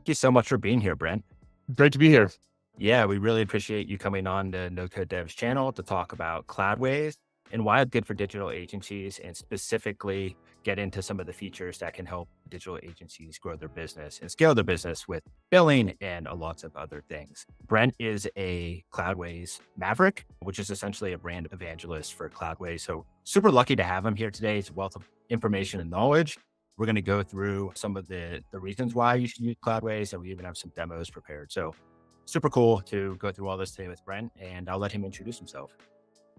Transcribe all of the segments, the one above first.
Thank you so much for being here, Brent. Great to be here. Yeah, we really appreciate you coming on the No Code Devs channel to talk about Cloudways and why it's good for digital agencies and specifically get into some of the features that can help digital agencies grow their business and scale their business with billing and lots of other things. Brent is a Cloudways maverick, which is essentially a brand evangelist for Cloudways. So super lucky to have him here today. It's a wealth of information and knowledge. We're going to go through some of the reasons why you should use Cloudways, and we even have some demos prepared. So super cool to go through all this today with Brent, and I'll let him introduce himself.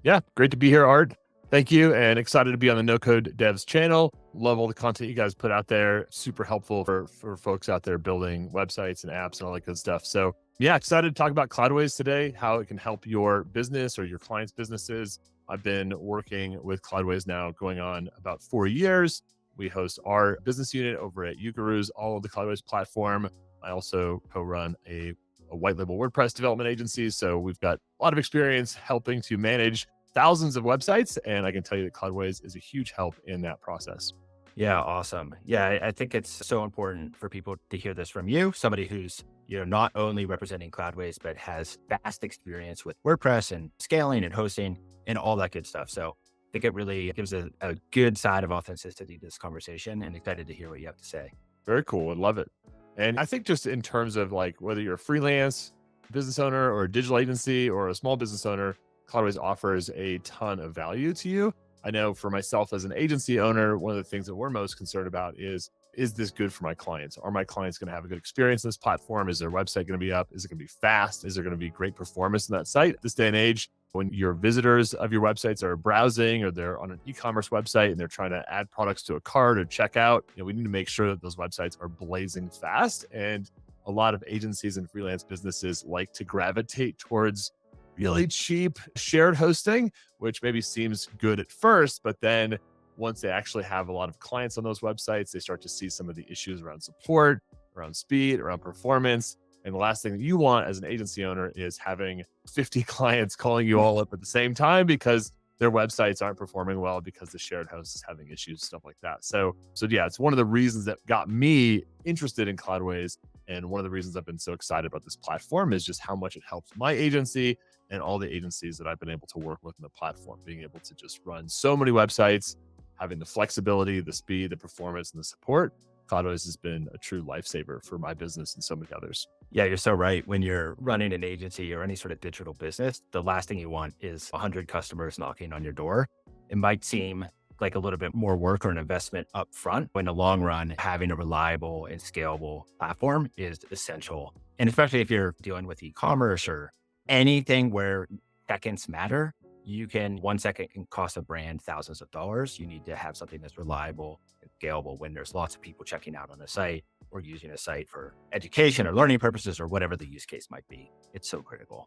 Yeah, great to be here, Art. Thank you, and excited to be on the No Code Devs channel. Love all the content you guys put out there. Super helpful for folks out there building websites and apps and all that good stuff. So yeah, excited to talk about Cloudways today, how it can help your business or your clients' businesses. I've been working with Cloudways now going on about 4 years. We host our business unit over at Ugurus, all of the Cloudways platform. I also co-run a white label WordPress development agency. So we've got a lot of experience helping to manage thousands of websites. And I can tell you that Cloudways is a huge help in that process. Yeah, awesome. Yeah, I think it's so important for people to hear this from you, somebody who's not only representing Cloudways, but has vast experience with WordPress and scaling and hosting and all that good stuff. So I think it really gives a good side of authenticity to this conversation, and excited to hear what you have to say. Very cool. I love it. And I think just in terms of like whether you're a freelance business owner or a digital agency or a small business owner, Cloudways offers a ton of value to you. I know for myself as an agency owner, one of the things that we're most concerned about is this good for my clients? Are my clients going to have a good experience on this platform? Is their website going to be up? Is it going to be fast? Is there going to be great performance in that site? This day and age, when your visitors of your websites are browsing or they're on an e-commerce website and they're trying to add products to a cart or check out, we need to make sure that those websites are blazing fast. And a lot of agencies and freelance businesses like to gravitate towards really cheap shared hosting, which maybe seems good at first, but then once they actually have a lot of clients on those websites, they start to see some of the issues around support, around speed, around performance. And the last thing that you want as an agency owner is having 50 clients calling you all up at the same time because their websites aren't performing well because the shared host is having issues, stuff like that. So yeah, it's one of the reasons that got me interested in Cloudways. And one of the reasons I've been so excited about this platform is just how much it helps my agency and all the agencies that I've been able to work with in the platform, being able to just run so many websites, having the flexibility, the speed, the performance, and the support. Cloudways has been a true lifesaver for my business and so many others. Yeah, you're so right. When you're running an agency or any sort of digital business, the last thing you want is 100 customers knocking on your door. It might seem like a little bit more work or an investment up front. But in the long run, having a reliable and scalable platform is essential. And especially if you're dealing with e-commerce or anything where seconds matter, 1 second can cost a brand thousands of dollars. You need to have something that's reliable and scalable when there's lots of people checking out on a site or using a site for education or learning purposes or whatever the use case might be. It's so critical.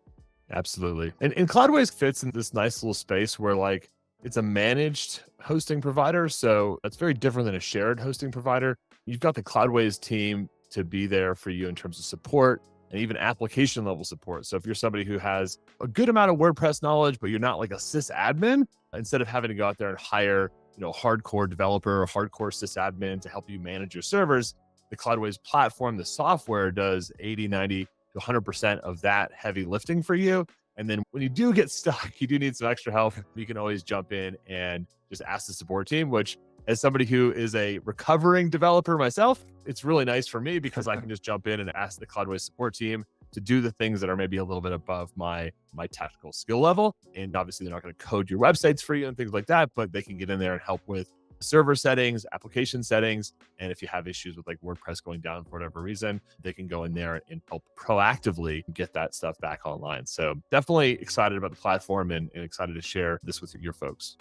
Absolutely. And Cloudways fits in this nice little space where like it's a managed hosting provider. So that's very different than a shared hosting provider. You've got the Cloudways team to be there for you in terms of support and even application level support. So if you're somebody who has a good amount of WordPress knowledge, but you're not like a sysadmin, instead of having to go out there and hire, hardcore developer or hardcore sysadmin to help you manage your servers, the Cloudways platform, the software does 80, 90 to 100% of that heavy lifting for you. And then when you do get stuck, you do need some extra help, you can always jump in and just ask the support team, which as somebody who is a recovering developer myself, it's really nice for me because I can just jump in and ask the Cloudways support team to do the things that are maybe a little bit above my technical skill level. And obviously they're not going to code your websites for you and things like that, but they can get in there and help with server settings, application settings. And if you have issues with like WordPress going down for whatever reason, they can go in there and help proactively get that stuff back online. So definitely excited about the platform and excited to share this with your folks.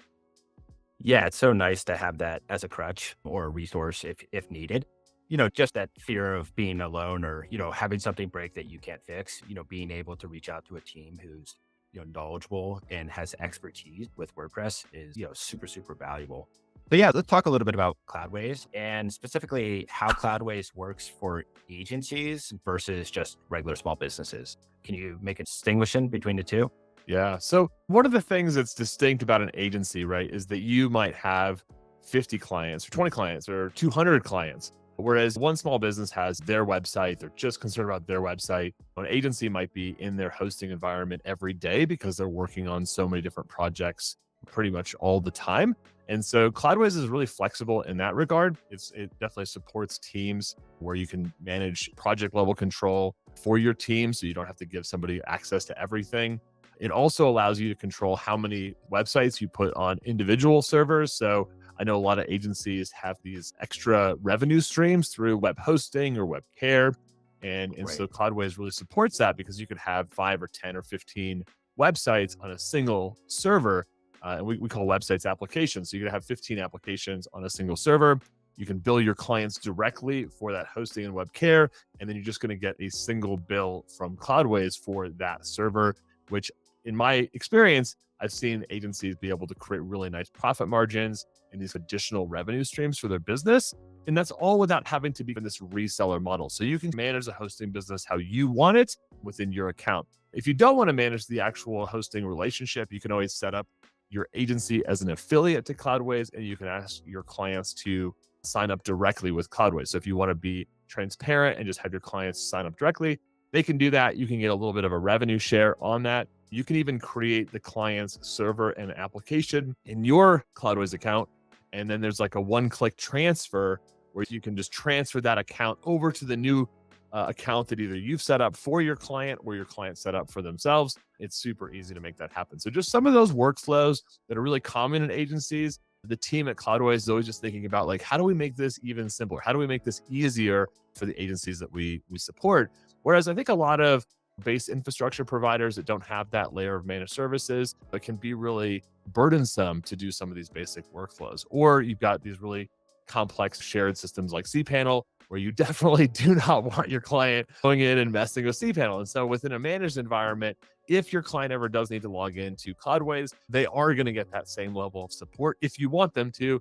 Yeah, it's so nice to have that as a crutch or a resource if needed. Just that fear of being alone or, having something break that you can't fix, being able to reach out to a team who's, knowledgeable and has expertise with WordPress is, super, super valuable. But yeah, let's talk a little bit about Cloudways and specifically how Cloudways works for agencies versus just regular small businesses. Can you make a distinction between the two? Yeah. So one of the things that's distinct about an agency, right, is that you might have 50 clients or 20 clients or 200 clients. Whereas one small business has their website, they're just concerned about their website. An agency might be in their hosting environment every day because they're working on so many different projects pretty much all the time. And so Cloudways is really flexible in that regard. It definitely supports teams where you can manage project level control for your team, so you don't have to give somebody access to everything. It also allows you to control how many websites you put on individual servers. So I know a lot of agencies have these extra revenue streams through web hosting or web care. And Right. so Cloudways really supports that because you could have 5 or 10 or 15 websites on a single server. And we call websites applications. So you could have 15 applications on a single server. You can bill your clients directly for that hosting and web care. And then you're just going to get a single bill from Cloudways for that server, which in my experience, I've seen agencies be able to create really nice profit margins and these additional revenue streams for their business. And that's all without having to be in this reseller model. So you can manage the hosting business how you want it within your account. If you don't want to manage the actual hosting relationship, you can always set up your agency as an affiliate to Cloudways, and you can ask your clients to sign up directly with Cloudways. So if you want to be transparent and just have your clients sign up directly, they can do that. You can get a little bit of a revenue share on that. You can even create the client's server and application in your Cloudways account. And then there's like a one-click transfer where you can just transfer that account over to the new account that either you've set up for your client or your client set up for themselves. It's super easy to make that happen. So just some of those workflows that are really common in agencies. The team at Cloudways is always just thinking about like, how do we make this even simpler? How do we make this easier for the agencies that we support? Whereas I think a lot of base infrastructure providers that don't have that layer of managed services, it can be really burdensome to do some of these basic workflows. Or you've got these really complex shared systems like cPanel, where you definitely do not want your client going in and messing with cPanel. And so within a managed environment, if your client ever does need to log into Cloudways, they are going to get that same level of support if you want them to.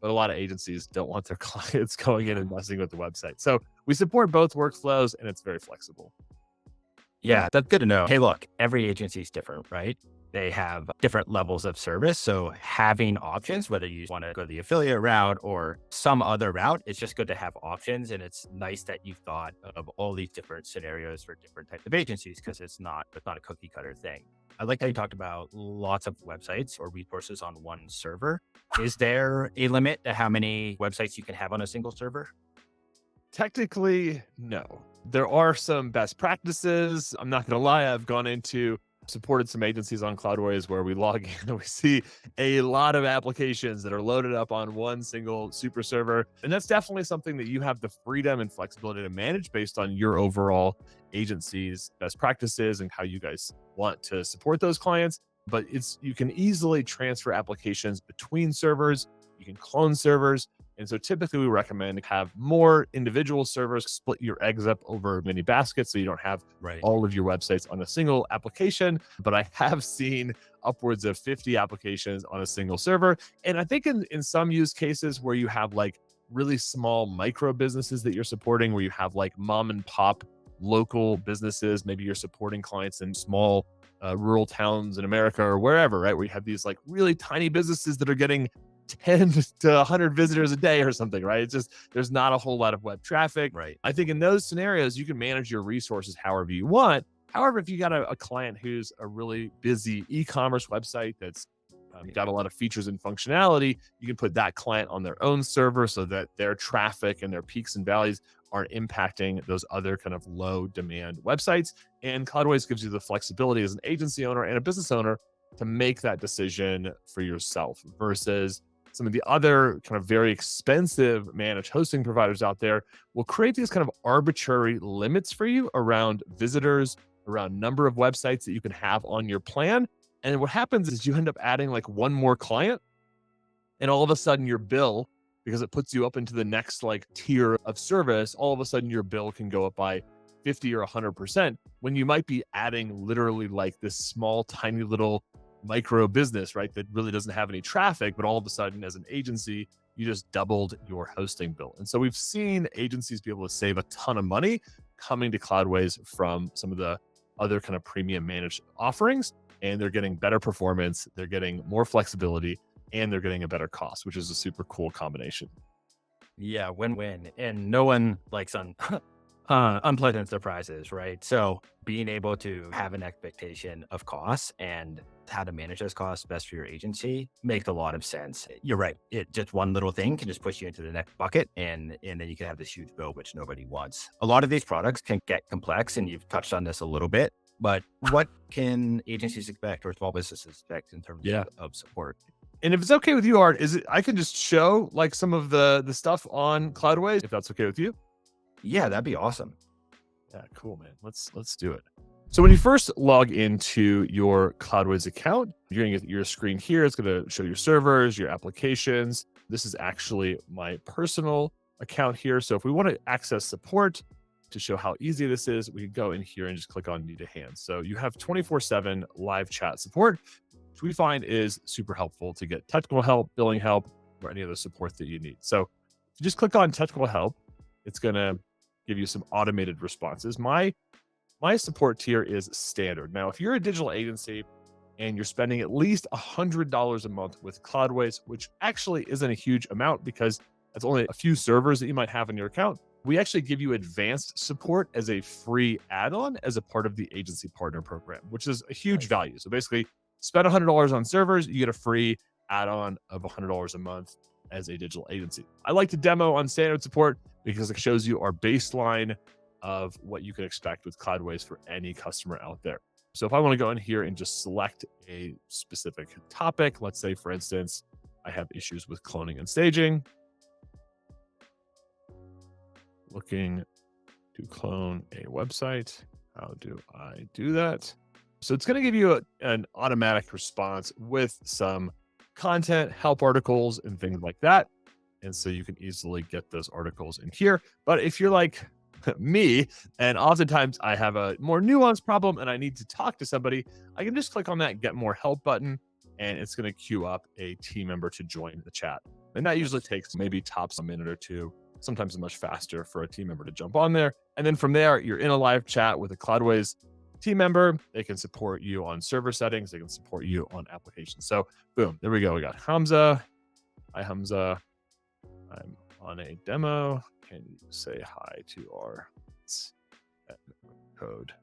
But a lot of agencies don't want their clients going in and messing with the website. So we support both workflows and it's very flexible. Yeah, that's good to know. Hey, look, every agency is different, right? They have different levels of service. So having options, whether you want to go the affiliate route or some other route, it's just good to have options. And it's nice that you've thought of all these different scenarios for different types of agencies because it's not a cookie cutter thing. I like how you talked about lots of websites or resources on one server. Is there a limit to how many websites you can have on a single server? Technically, no. There are some best practices. I'm not going to lie. I've supported some agencies on Cloudways where we log in and we see a lot of applications that are loaded up on one single super server. And that's definitely something that you have the freedom and flexibility to manage based on your overall agency's best practices and how you guys want to support those clients. But you can easily transfer applications between servers. You can clone servers. And so typically we recommend have more individual servers, split your eggs up over many baskets so you don't have Right. all of your websites on a single application. But I have seen upwards of 50 applications on a single server. And I think in some use cases where you have like really small micro businesses that you're supporting, where you have like mom and pop local businesses, maybe you're supporting clients in small rural towns in America or wherever, right? Where you have these like really tiny businesses that are getting 10 to 100 visitors a day or something, right? It's just, there's not a whole lot of web traffic. Right. I think in those scenarios, you can manage your resources however you want. However, if you got a client who's a really busy e-commerce website that's got a lot of features and functionality, you can put that client on their own server so that their traffic and their peaks and valleys aren't impacting those other kind of low demand websites. And Cloudways gives you the flexibility as an agency owner and a business owner to make that decision for yourself versus some of the other kind of very expensive managed hosting providers out there will create these kind of arbitrary limits for you around visitors, around number of websites that you can have on your plan. And what happens is you end up adding like one more client and all of a sudden your bill, because it puts you up into the next like tier of service, all of a sudden your bill can go up by 50 or 100% when you might be adding literally like this small, tiny little micro business, right? That really doesn't have any traffic, but all of a sudden as an agency, you just doubled your hosting bill. And so we've seen agencies be able to save a ton of money coming to Cloudways from some of the other kind of premium managed offerings. And they're getting better performance, they're getting more flexibility, and they're getting a better cost, which is a super cool combination. Yeah, win-win. And no one likes unpleasant surprises, right? So being able to have an expectation of costs and how to manage those costs best for your agency makes a lot of sense. You're right. It just one little thing can just push you into the next bucket and then you can have this huge bill which nobody wants. A lot of these products can get complex and you've touched on this a little bit, but what can agencies expect or small businesses expect in terms Yeah. of support? And if it's okay with you, Art, is it I can just show like some of the stuff on Cloudways if that's okay with you? Yeah, that'd be awesome. Yeah, cool, man. Let's do it. So when you first log into your Cloudways account, you're gonna get your screen here. It's gonna show your servers, your applications. This is actually my personal account here. So if we want to access support to show how easy this is, we can go in here and just click on need a hand. So you have 24/7 live chat support, which we find is super helpful to get technical help, billing help, or any other support that you need. So if you just click on technical help, it's gonna give you some automated responses. My support tier is standard. Now, if you're a digital agency and you're spending at least $100 a month with Cloudways, which actually isn't a huge amount because that's only a few servers that you might have in your account, we actually give you advanced support as a free add-on as a part of the agency partner program, which is a huge Nice. value. So basically, spend $100 on servers, you get a free add-on of $100 a month as a digital agency. I like to demo on standard support because it shows you our baseline of what you can expect with Cloudways for any customer out there. So if I want to go in here and just select a specific topic, let's say, for instance, I have issues with cloning and staging. Looking to clone a website. How do I do that? So it's going to give you an automatic response with some content, help articles, and things like that. And so you can easily get those articles in here. But if you're like me, and oftentimes I have a more nuanced problem and I need to talk to somebody, I can just click on that get more help button and it's going to queue up a team member to join the chat. And that usually takes maybe tops a minute or two, sometimes much faster for a team member to jump on there. And then from there, you're in a live chat with a Cloudways team member. They can support you on server settings. They can support you on applications. So boom, there we go. We got Hamza. Hi, Hamza. I'm on a demo. Can you say hi to our code?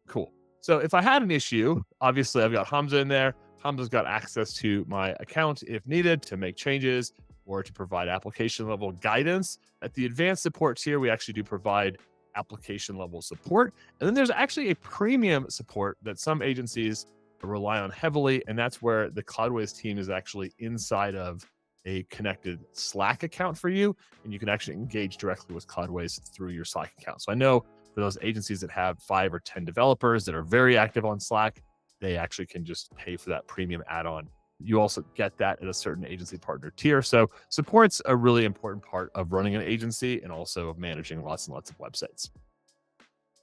Cool. So if I had an issue, obviously I've got Hamza in there. Hamza's got access to my account if needed to make changes or to provide application level guidance. At the advanced support tier, we actually do provide application level support. And then there's actually a premium support that some agencies rely on heavily. And that's where the Cloudways team is actually inside of a connected Slack account for you. And you can actually engage directly with Cloudways through your Slack account. So I know for those agencies that have 5 or 10 developers that are very active on Slack, they actually can just pay for that premium add-on. You also get that at a certain agency partner tier. So support's a really important part of running an agency and also of managing lots and lots of websites.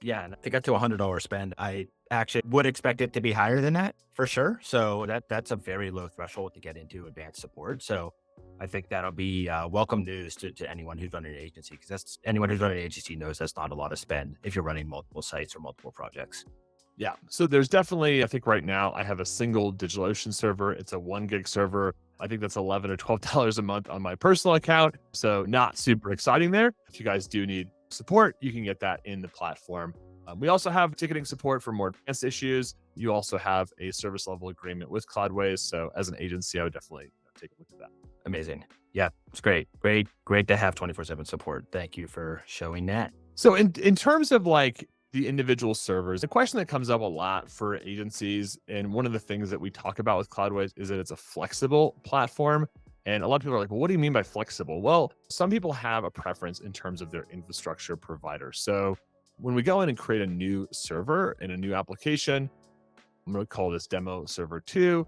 Yeah, and to get to $100 spend, I actually would expect it to be higher than that for sure. So that's a very low threshold to get into advanced support. So I think that'll be welcome news to anyone who's running an agency because that's anyone who's running an agency knows that's not a lot of spend if you're running multiple sites or multiple projects. Yeah. So there's definitely, I think right now I have a single DigitalOcean server. It's a 1 gig server. I think that's $11 or $12 a month on my personal account. So not super exciting there. If you guys do need support, you can get that in the platform. We also have ticketing support for more advanced issues. You also have a service level agreement with Cloudways. So as an agency, I would definitely take a look at that. Amazing. Yeah, it's great. Great to have 24/7 support. Thank you for showing that. So in terms of like the individual servers, the question that comes up a lot for agencies, and one of the things that we talk about with Cloudways is that it's a flexible platform. And a lot of people are like, well, what do you mean by flexible? Well, some people have a preference in terms of their infrastructure provider. So when we go in and create a new server and a new application, I'm going to call this demo server 2,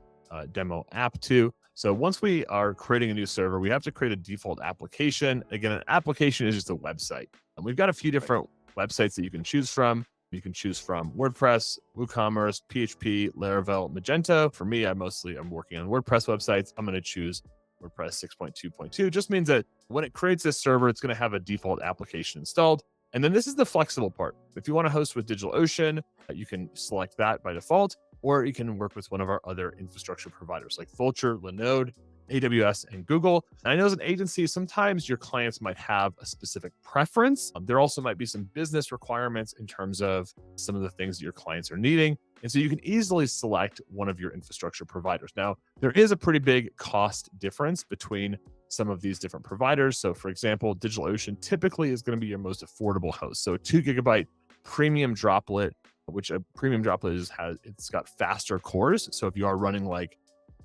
demo app 2. So once we are creating a new server, we have to create a default application. Again, an application is just a website. And we've got a few different websites that you can choose from. You can choose from WordPress, WooCommerce, PHP, Laravel, Magento. For me, I'm working on WordPress websites. I'm going to choose WordPress 6.2.2. Just means that when it creates this server, it's going to have a default application installed. And then this is the flexible part. If you want to host with DigitalOcean, you can select that by default, or you can work with one of our other infrastructure providers like Vultr, Linode. AWS and Google. And I know as an agency, sometimes your clients might have a specific preference. There also might be some business requirements in terms of some of the things that your clients are needing. And so you can easily select one of your infrastructure providers. Now, there is a pretty big cost difference between some of these different providers. So for example, DigitalOcean typically is going to be your most affordable host. So a 2 GB premium droplet, which a premium droplet it's got faster cores. So if you are running like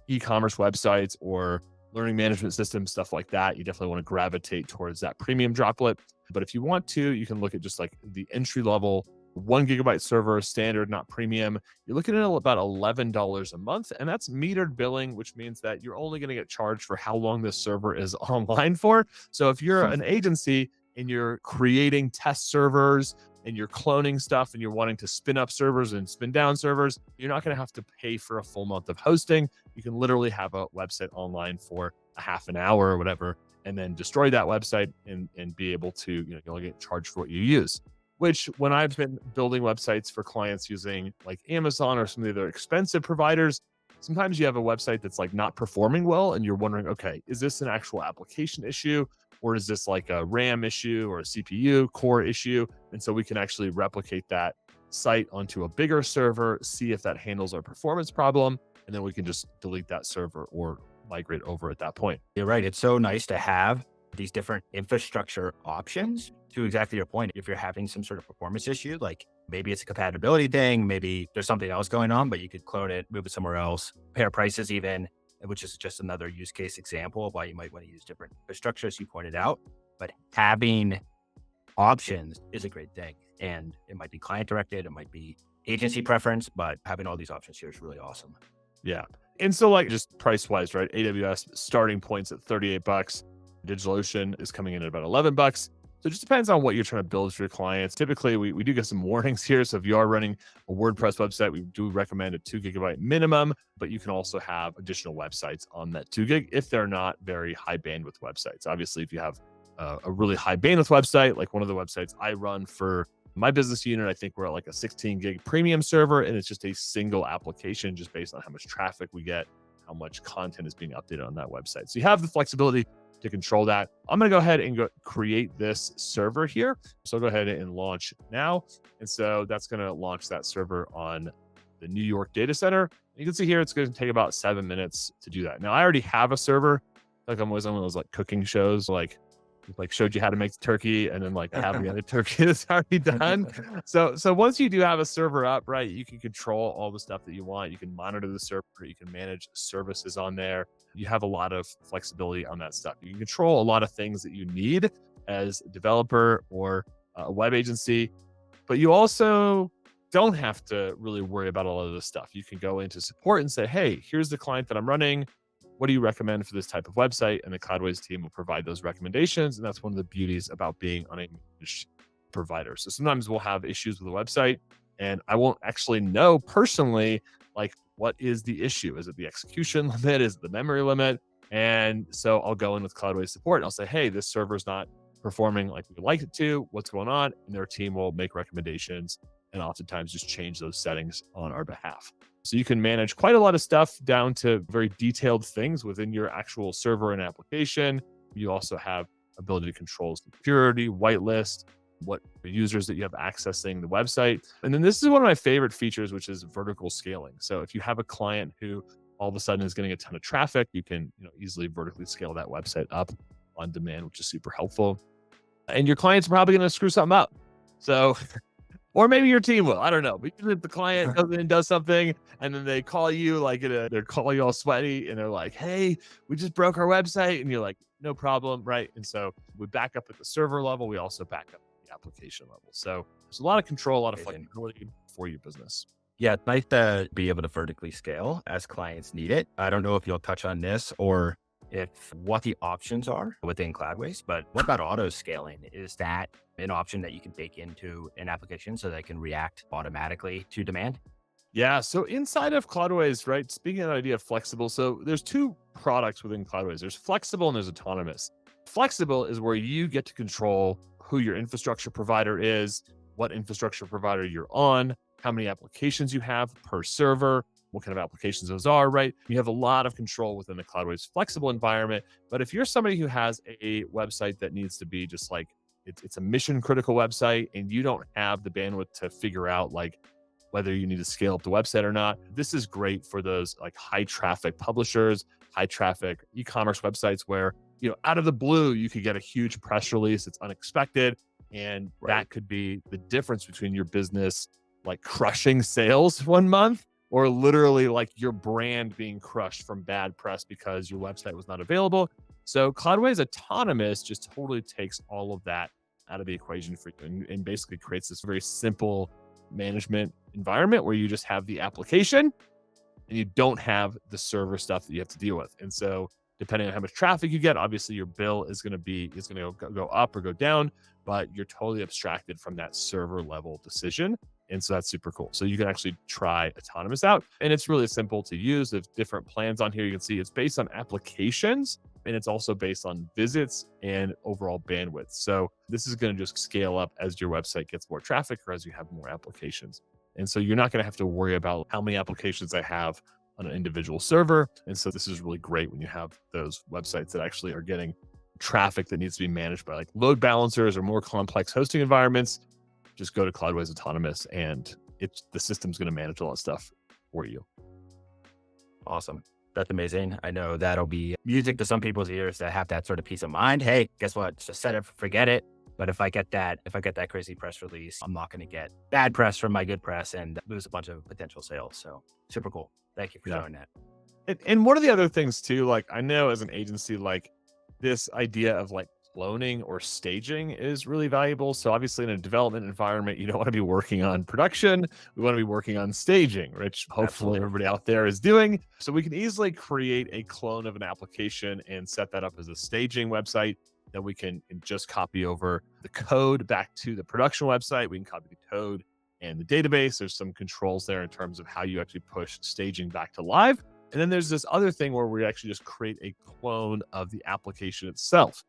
e-commerce websites or learning management systems, stuff like that, you definitely want to gravitate towards that premium droplet. But if you want to, you can look at just like the entry level 1 GB server, standard, not premium. You're looking at about $11 a month, and that's metered billing, which means that you're only going to get charged for how long this server is online for. So if you're an agency and you're creating test servers and you're cloning stuff and you're wanting to spin up servers and spin down servers, you're not going to have to pay for a full month of hosting. You can literally have a website online for a half an hour or whatever, and then destroy that website and be able to, you'll get charged for what you use. Which when I've been building websites for clients using like Amazon or some of the other expensive providers, sometimes you have a website that's like not performing well and you're wondering, okay, is this an actual application issue? Or is this like a RAM issue or a CPU core issue? And so we can actually replicate that site onto a bigger server, see if that handles our performance problem, and then we can just delete that server or migrate over at that point. You're right. It's so nice to have these different infrastructure options. To exactly your point, if you're having some sort of performance issue, like maybe it's a compatibility thing, maybe there's something else going on, but you could clone it, move it somewhere else, compare prices even, which is just another use case example of why you might want to use different infrastructure, as you pointed out. But having options is a great thing. And it might be client directed, it might be agency preference, but having all these options here is really awesome. Yeah. And so like just price wise, right? AWS starting points at $38. DigitalOcean is coming in at about $11. So it just depends on what you're trying to build for your clients. Typically, we do get some warnings here. So if you are running a WordPress website, we do recommend a 2 GB minimum, but you can also have additional websites on that 2 GB if they're not very high bandwidth websites. Obviously, if you have a really high bandwidth website, like one of the websites I run for my business unit, I think we're at like a 16 GB premium server, and it's just a single application just based on how much traffic we get, how much content is being updated on that website. So you have the flexibility to control that. I'm going to go ahead and go create this server here. So I'll go ahead and launch now. And so that's going to launch that server on the New York data center. You can see here, it's going to take about 7 minutes to do that. Now I already have a server. Like I'm always on one of those like cooking shows, like showed you how to make the turkey, and then like I have the other turkey that's already done. So once you do have a server up, right, you can control all the stuff that you want. You can monitor the server, you can manage services on there. You have a lot of flexibility on that stuff. You can control a lot of things that you need as a developer or a web agency, but you also don't have to really worry about a lot of this stuff. You can go into support and say, hey, here's the client that I'm running. What do you recommend for this type of website? And the Cloudways team will provide those recommendations. And that's one of the beauties about being on a managed provider. So sometimes we'll have issues with the website and I won't actually know personally, like what is the issue? Is it the execution limit? Is it the memory limit? And so I'll go in with Cloudways support and I'll say, hey, this server's not performing like we would like it to. What's going on? And their team will make recommendations and oftentimes just change those settings on our behalf. So you can manage quite a lot of stuff down to very detailed things within your actual server and application. You also have ability to control security, whitelist, what users that you have accessing the website. And then this is one of my favorite features, which is vertical scaling. So if you have a client who all of a sudden is getting a ton of traffic, you can easily vertically scale that website up on demand, which is super helpful. And your client's probably going to screw something up. So or maybe your team will. I don't know. But usually if the client goes in and does something and then they call you like they're calling you all sweaty and they're like, hey, we just broke our website. And you're like, no problem. Right. And so we back up at the server level. We also back up at the application level. So there's a lot of control, a lot of flexibility for your business. Yeah, it's nice to be able to vertically scale as clients need it. I don't know if you'll touch on this or if what the options are within Cloudways, but what about auto scaling? Is that an option that you can bake into an application so that it can react automatically to demand? Yeah. So inside of Cloudways, right? Speaking of the idea of flexible, so there's two products within Cloudways. There's flexible and there's autonomous. Flexible is where you get to control who your infrastructure provider is, what infrastructure provider you're on, how many applications you have per server, what kind of applications those are, right? You have a lot of control within the Cloudways flexible environment. But if you're somebody who has a website that needs to be just like, it's a mission critical website and you don't have the bandwidth to figure out like whether you need to scale up the website or not, this is great for those like high traffic publishers, high traffic e-commerce websites where, out of the blue, you could get a huge press release. It's unexpected. And that could be the difference between your business like crushing sales one month or literally like your brand being crushed from bad press because your website was not available. So Cloudways Autonomous just totally takes all of that out of the equation for you and basically creates this very simple management environment where you just have the application and you don't have the server stuff that you have to deal with. And so depending on how much traffic you get, obviously your bill is going to go up or go down, but you're totally abstracted from that server level decision. And so that's super cool. So you can actually try Autonomous out. And it's really simple to use. There's different plans on here. You can see it's based on applications and it's also based on visits and overall bandwidth. So this is going to just scale up as your website gets more traffic or as you have more applications. And so you're not going to have to worry about how many applications I have on an individual server. And so this is really great when you have those websites that actually are getting traffic that needs to be managed by like load balancers or more complex hosting environments. Just go to Cloudways Autonomous and the system's going to manage all that stuff for you. Awesome. That's amazing. I know that'll be music to some people's ears that have that sort of peace of mind. Hey, guess what? Just set it, forget it. But if I get that crazy press release, I'm not going to get bad press from my good press and lose a bunch of potential sales. So super cool. Thank you for showing that. And one of the other things too, like I know as an agency, like this idea of like cloning or staging is really valuable. So obviously in a development environment, you don't want to be working on production. We want to be working on staging, which hopefully everybody out there is doing. So we can easily create a clone of an application and set that up as a staging website that we can just copy over the code back to the production website. We can copy the code and the database. There's some controls there in terms of how you actually push staging back to live. And then there's this other thing where we actually just create a clone of the application itself.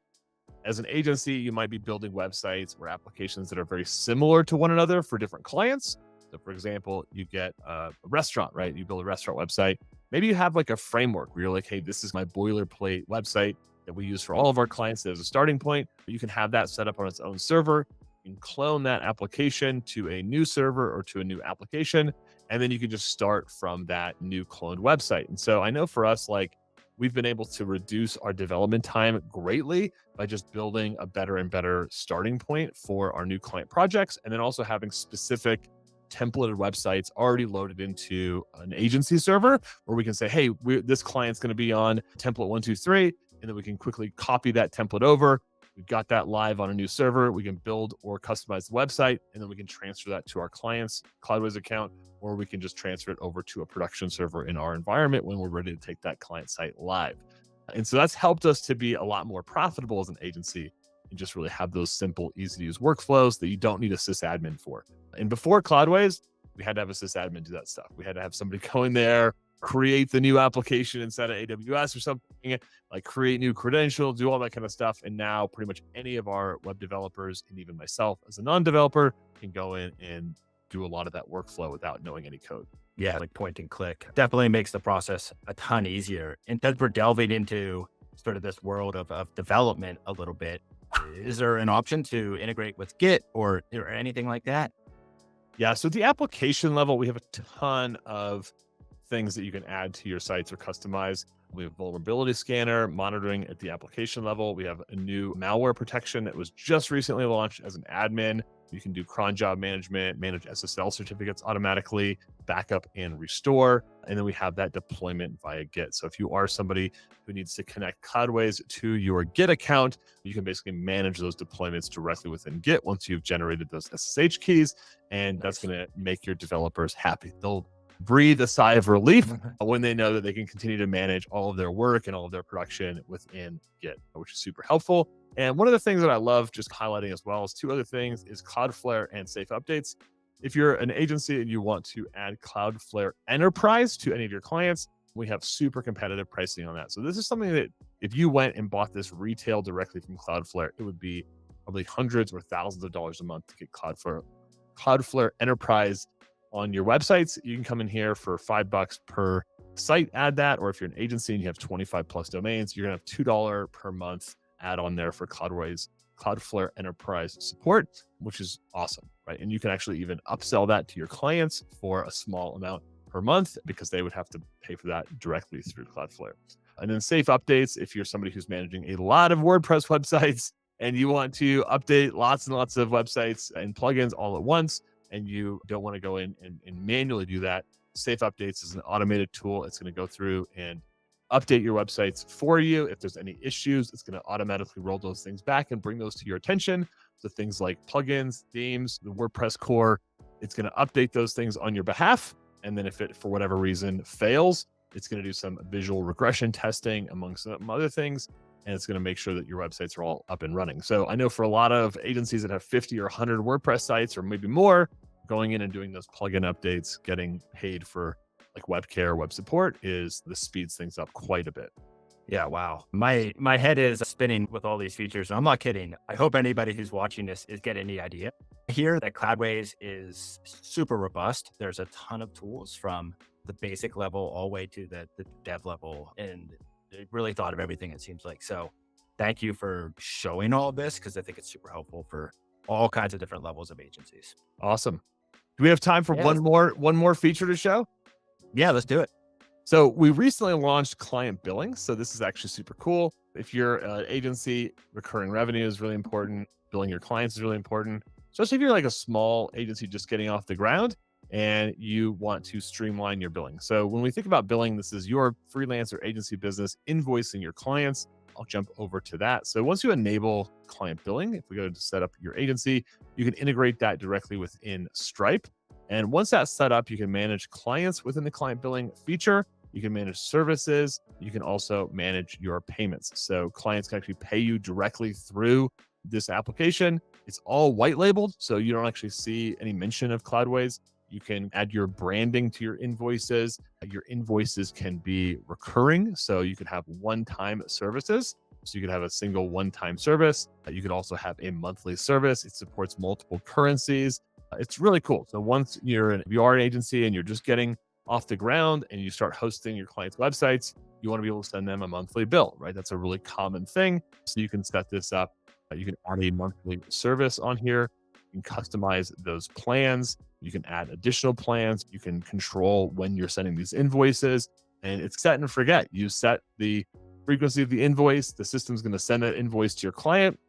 As an agency, you might be building websites or applications that are very similar to one another for different clients. So for example, you get a restaurant, right? You build a restaurant website. Maybe you have like a framework where you're like, hey, this is my boilerplate website that we use for all of our clients as a starting point. You can have that set up on its own server. You can clone that application to a new server or to a new application. And then you can just start from that new cloned website. And so I know for us, like we've been able to reduce our development time greatly by just building a better and better starting point for our new client projects. And then also having specific templated websites already loaded into an agency server where we can say, hey, this client's going to be on template 123. And then we can quickly copy that template over. We've got that live on a new server. We can build or customize the website, and then we can transfer that to our client's Cloudways account, or we can just transfer it over to a production server in our environment when we're ready to take that client site live. And so that's helped us to be a lot more profitable as an agency and just really have those simple, easy to use workflows that you don't need a sysadmin for. And before Cloudways, we had to have a sysadmin do that stuff. We had to have somebody go in there, create the new application inside of AWS or something, like create new credentials, do all that kind of stuff. And now pretty much any of our web developers and even myself as a non-developer can go in and do a lot of that workflow without knowing any code. Yeah, like point and click. Definitely makes the process a ton easier. And as we're delving into sort of this world of development a little bit, is there an option to integrate with Git or anything like that? Yeah, so at the application level, we have a ton of things that you can add to your sites or customize. We have vulnerability scanner, monitoring at the application level. We have a new malware protection that was just recently launched as an admin. You can do cron job management, manage SSL certificates automatically, backup and restore. And then we have that deployment via Git. So if you are somebody who needs to connect Cloudways to your Git account, you can basically manage those deployments directly within Git once you've generated those SSH keys. And that's going to make your developers happy. They'll breathe a sigh of relief when they know that they can continue to manage all of their work and all of their production within Git, which is super helpful. And one of the things that I love just highlighting as well as two other things is Cloudflare and safe updates. If you're an agency and you want to add Cloudflare Enterprise to any of your clients, we have super competitive pricing on that. So this is something that if you went and bought this retail directly from Cloudflare, it would be probably hundreds or thousands of dollars a month to get Cloudflare Enterprise on your websites, you can come in here for $5 per site, add that. Or if you're an agency and you have 25 plus domains, you're going to have $2 per month add on there for Cloudflare Enterprise support, which is awesome, right? And you can actually even upsell that to your clients for a small amount per month because they would have to pay for that directly through Cloudflare. And then safe updates, if you're somebody who's managing a lot of WordPress websites and you want to update lots and lots of websites and plugins all at once, and you don't want to go in and manually do that, Safe Updates is an automated tool. It's going to go through and update your websites for you. If there's any issues, it's going to automatically roll those things back and bring those to your attention. So things like plugins, themes, the WordPress core, it's going to update those things on your behalf. And then if it, for whatever reason, fails, it's going to do some visual regression testing among some other things. And it's going to make sure that your websites are all up and running. So I know for a lot of agencies that have 50 or 100 WordPress sites or maybe more, going in and doing those plugin updates, getting paid for like web care, web support this speeds things up quite a bit. Yeah, wow. My head is spinning with all these features. I'm not kidding. I hope anybody who's watching this is getting the idea. I hear that Cloudways is super robust. There's a ton of tools from the basic level all the way to the dev level. And they really thought of everything, it seems like. So thank you for showing all of this because I think it's super helpful for all kinds of different levels of agencies. Awesome. Do we have time for one more feature to show? Yeah, let's do it. So we recently launched client billing. So this is actually super cool. If you're an agency, recurring revenue is really important. Billing your clients is really important, especially if you're like a small agency just getting off the ground and you want to streamline your billing. So when we think about billing, this is your freelance or agency business invoicing your clients. I'll jump over to that. So once you enable client billing, if we go to set up your agency, you can integrate that directly within Stripe. And once that's set up, you can manage clients within the client billing feature. You can manage services. You can also manage your payments. So clients can actually pay you directly through this application. It's all white labeled, so you don't actually see any mention of Cloudways. You can add your branding to your invoices. Your invoices can be recurring, so you could have one-time services. So you could have a single one-time service. You could also have a monthly service. It supports multiple currencies. It's really cool. So once you are an agency and you're just getting off the ground and you start hosting your clients' websites, you want to be able to send them a monthly bill, right? That's a really common thing. So you can set this up. You can add a monthly service on here. You can customize those plans. You can add additional plans. You can control when you're sending these invoices, and it's set and forget. You set the frequency of the invoice. The system's going to send that invoice to your client.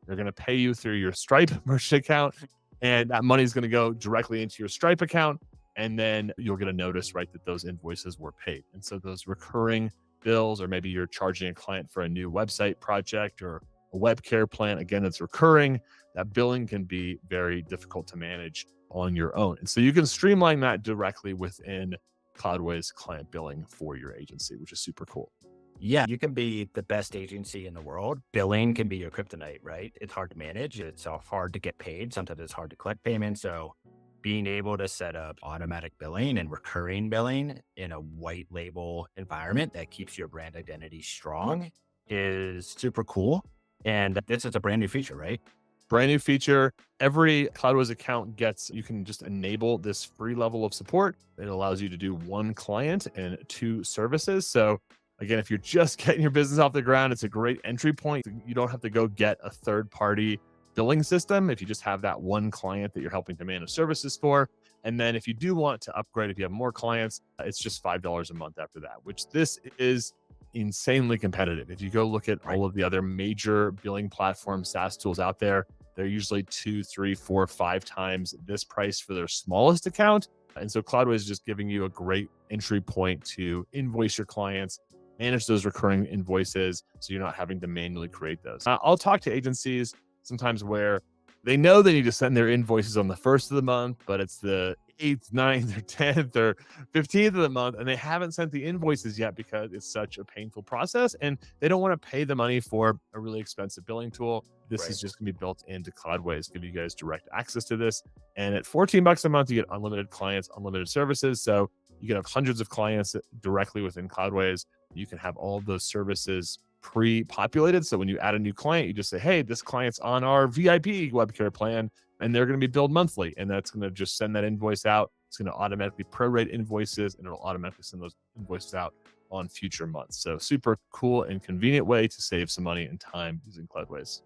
They're going to pay you through your Stripe merchant account, and that money is going to go directly into your Stripe account. And then you'll get a notice, right, that those invoices were paid. And so those recurring bills, or maybe you're charging a client for a new website project or a web care plan, again, it's recurring. That billing can be very difficult to manage on your own. And so you can streamline that directly within Cloudways client billing for your agency, which is super cool. Yeah, you can be the best agency in the world. Billing can be your kryptonite, right? It's hard to manage. It's hard to get paid. Sometimes it's hard to collect payments. So being able to set up automatic billing and recurring billing in a white label environment that keeps your brand identity strong is super cool. And this is a brand new feature, right? Brand new feature. Every Cloudways account you can just enable this free level of support. It allows you to do one client and 2 services. So again, if you're just getting your business off the ground, it's a great entry point. You don't have to go get a third-party billing system if you just have that one client that you're helping to manage services for. And then if you do want to upgrade, if you have more clients, it's just $5 a month after that, which this is insanely competitive. If you go look at all of the other major billing platform SaaS tools out there, they're usually 2, 3, 4, 5 times this price for their smallest account. And so Cloudways is just giving you a great entry point to invoice your clients, manage those recurring invoices, so you're not having to manually create those. I'll talk to agencies sometimes where they know they need to send their invoices on the 1st of the month, but it's the 8th, 9th, or 10th, or 15th of the month, and they haven't sent the invoices yet because it's such a painful process, and they don't want to pay the money for a really expensive billing tool. This is just going to be built into Cloudways, give you guys direct access to this. And at $14 a month, you get unlimited clients, unlimited services. So you can have hundreds of clients directly within Cloudways. You can have all of those services pre-populated. So when you add a new client, you just say, hey, this client's on our VIP web care plan, and they're going to be billed monthly. And that's going to just send that invoice out. It's going to automatically prorate invoices, and it'll automatically send those invoices out on future months. So super cool and convenient way to save some money and time using Cloudways.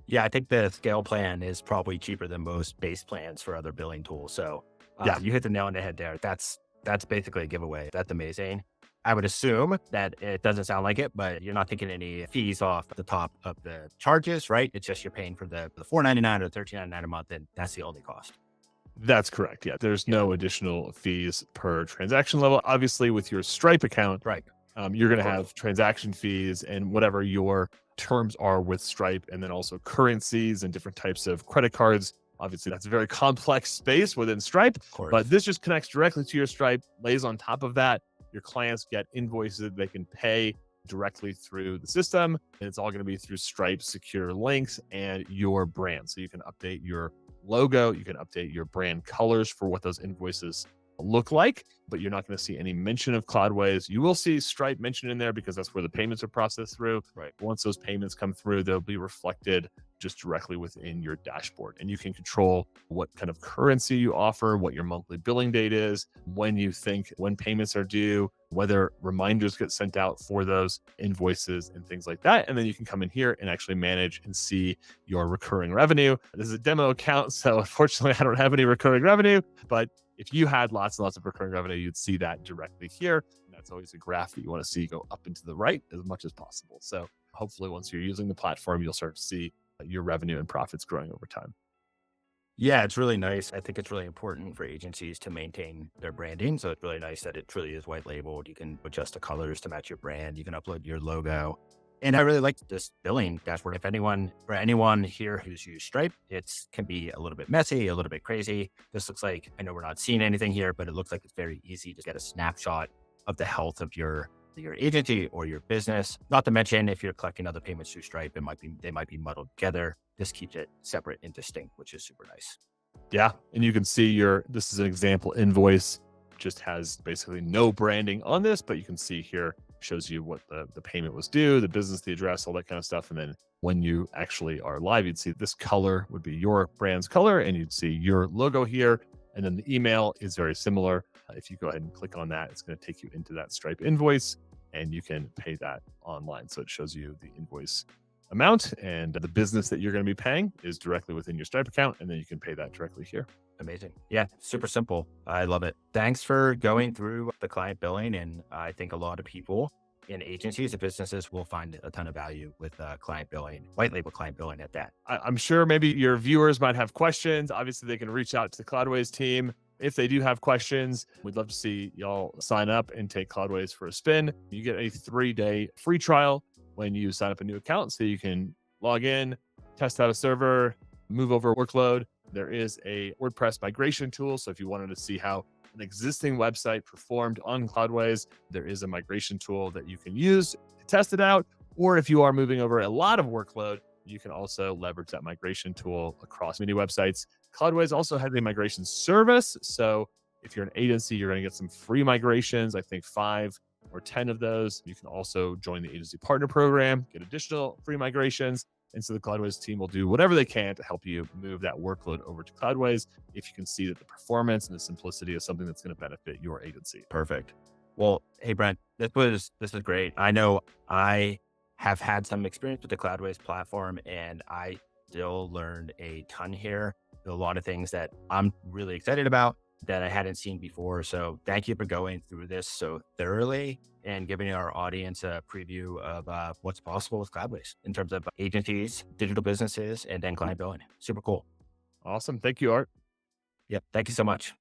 Yeah, I think the scale plan is probably cheaper than most base plans for other billing tools. So Yeah, you hit the nail on the head there. That's basically a giveaway. That's amazing. I would assume that it doesn't sound like it, but you're not taking any fees off the top of the charges, right? It's just you're paying for the $4.99 or $13.99 a month, and that's the only cost. that's correct. Yeah, there's Yeah, no additional fees per transaction level. Obviously, with your Stripe account, right. you're going Of to course. have transaction fees and whatever your terms are with Stripe, and then also currencies and different types of credit cards. Obviously, that's a very complex space within Stripe, Of course. but this just connects directly to your Stripe, lays on top of that. Your clients get invoices they can pay directly through the system, and it's all going to be through Stripe secure links and your brand. So you can update your logo, you can update your brand colors for what those invoices look like, but you're not going to see any mention of Cloudways. You will see Stripe mentioned in there because that's where the payments are processed through. Right. Once those payments come through, they'll be reflected just directly within your dashboard. And you can control what kind of currency you offer, what your monthly billing date is, when payments are due, whether reminders get sent out for those invoices and things like that. And then you can come in here and actually manage and see your recurring revenue. This is a demo account, so unfortunately, I don't have any recurring revenue, but if you had lots and lots of recurring revenue, you'd see that directly here. And that's always a graph that you want to see go up and to the right as much as possible. So hopefully once you're using the platform, you'll start to see your revenue and profits growing over time. Yeah, it's really nice. I think it's really important for agencies to maintain their branding. So it's really nice that it truly is white labeled. You can adjust the colors to match your brand. You can upload your logo. And I really like this billing dashboard. For anyone here who's used Stripe, it can be a little bit messy, a little bit crazy. This looks like, I know we're not seeing anything here, but it looks like it's very easy to get a snapshot of the health of your agency or your business. Not to mention, if you're collecting other payments through Stripe, they might be muddled together. This keeps it separate and distinct, which is super nice. Yeah. And you can see this is an example invoice, just has basically no branding on this, but you can see here, shows you what the payment was due, the business, the address, all that kind of stuff. And then when you actually are live, you'd see this color would be your brand's color, and you'd see your logo here. And then the email is very similar. If you go ahead and click on that, it's going to take you into that Stripe invoice, and you can pay that online. So it shows you the invoice amount, and the business that you're going to be paying is directly within your Stripe account, and then you can pay that directly here. Amazing. Yeah, super simple. I love it. Thanks for going through the client billing. And I think a lot of people in agencies and businesses will find a ton of value with client billing, white label client billing at that. I'm sure maybe your viewers might have questions. Obviously, they can reach out to the Cloudways team. If they do have questions, we'd love to see y'all sign up and take Cloudways for a spin. You get a 3-day free trial when you sign up a new account, so you can log in, test out a server, move over a workload. There is a WordPress migration tool. So if you wanted to see how an existing website performed on Cloudways, there is a migration tool that you can use to test it out. Or if you are moving over a lot of workload, you can also leverage that migration tool across many websites. Cloudways also has a migration service. So if you're an agency, you're going to get some free migrations, I think 5 or 10 of those. You can also join the agency partner program, get additional free migrations. And so the Cloudways team will do whatever they can to help you move that workload over to Cloudways if you can see that the performance and the simplicity is something that's going to benefit your agency. Perfect. Well, hey, Brent, this was great. I know I have had some experience with the Cloudways platform, and I still learned a ton here. A lot of things that I'm really excited about that I hadn't seen before. So thank you for going through this so thoroughly and giving our audience a preview of what's possible with Cloudways in terms of agencies, digital businesses, and then client billing. Super cool. Awesome. Thank you, Art. Yep. Thank you so much.